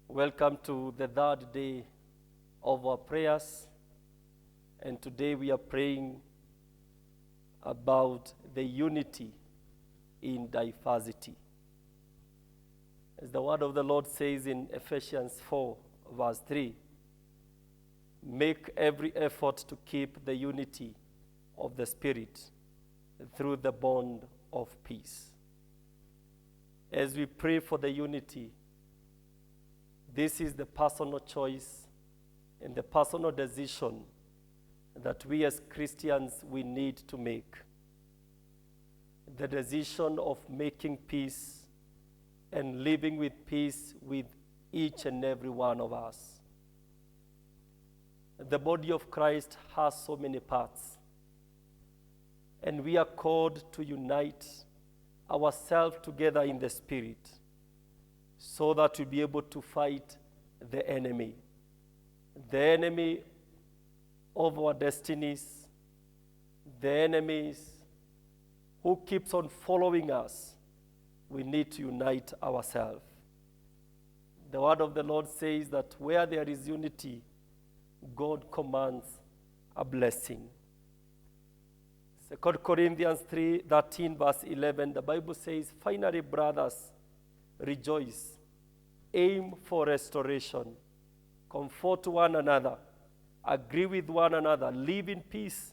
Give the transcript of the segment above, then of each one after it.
Welcome to the third day of our prayers. And today we are praying about the unity in diversity. As the word of the Lord says in Ephesians 4, verse 3, make every effort to keep the unity of the Spirit through the bond of peace. As we pray for the unity, this is the personal choice and the personal decision that we as Christians we need to make. The decision of making peace and living with peace with each and every one of us. The body of Christ has so many parts, and we are called to unite ourselves together in the Spirit so that we'll be able to fight the enemy of our destinies, the enemies who keeps on following us. We need to unite ourselves. The word of the Lord says that where there is unity, God commands a blessing. 2 Corinthians 3:13 verse 11, the Bible says, finally, brothers, rejoice, aim for restoration, comfort one another, agree with one another, live in peace,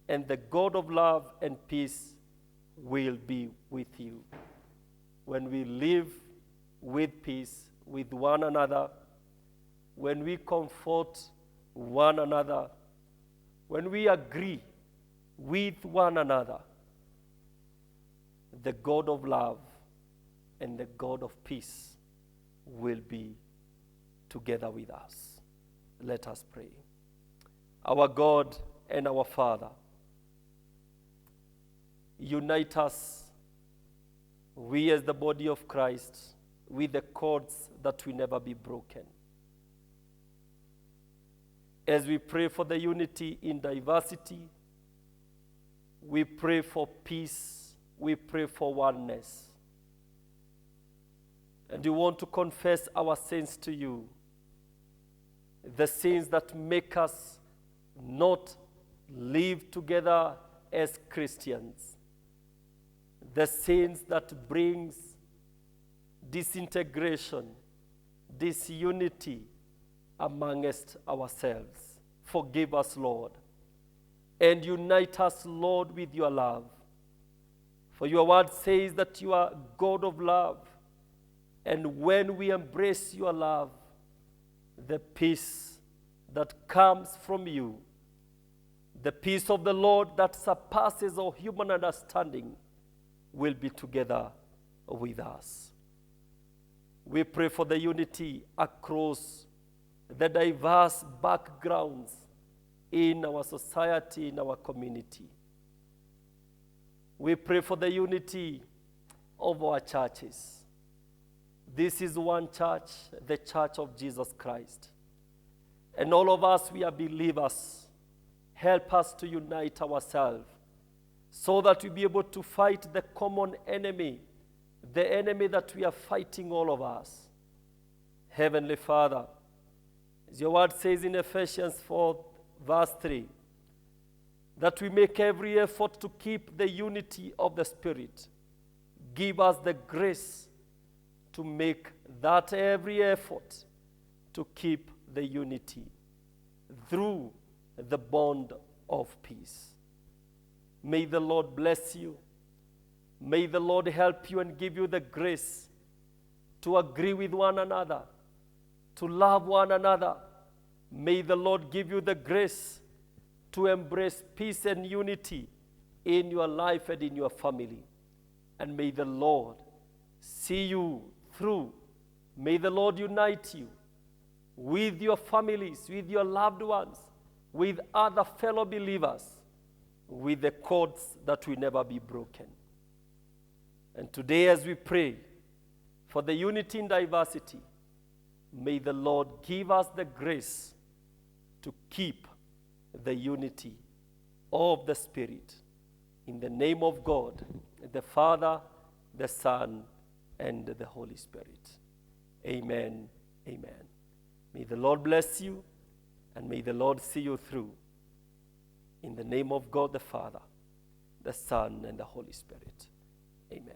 and the God of love and peace will be with you. When we live with peace with one another, when we comfort one another, when we agree with one another, the God of love and the God of peace will be together with us. Let us pray. Our God and our Father, unite us, we as the body of Christ, with the cords that will never be broken. As we pray for the unity in diversity, we pray for peace, we pray for oneness. And we want to confess our sins to you, the sins that make us not live together as Christians, the sins that brings disintegration, disunity amongst ourselves. Forgive us, Lord, and unite us, Lord, with your love. For your word says that you are God of love, and when we embrace your love, the peace that comes from you, the peace of the Lord that surpasses all human understanding, will be together with us. We pray for the unity across the diverse backgrounds in our society, in our community. We pray for the unity of our churches. This is one church, the Church of Jesus Christ. And all of us, we are believers. Help us to unite ourselves so that we be able to fight the common enemy, the enemy that we are fighting, all of us. Heavenly Father, as your word says in Ephesians 4, verse 3, that we make every effort to keep the unity of the Spirit. Give us the grace to make that every effort to keep the unity through the bond of peace. May the Lord bless you. May the Lord help you and give you the grace to agree with one another, to love one another. May the Lord give you the grace to embrace peace and unity in your life and in your family. And may the Lord see you through. May the Lord unite you with your families, with your loved ones, with other fellow believers, with the cords that will never be broken. And today, as we pray for the unity in diversity, may the Lord give us the grace to keep the unity of the Spirit. In the name of God, the Father, the Son, and the Holy Spirit. Amen Amen. May the Lord bless you, and may the Lord see you through. In the name of God the Father, the Son, and the Holy Spirit. Amen.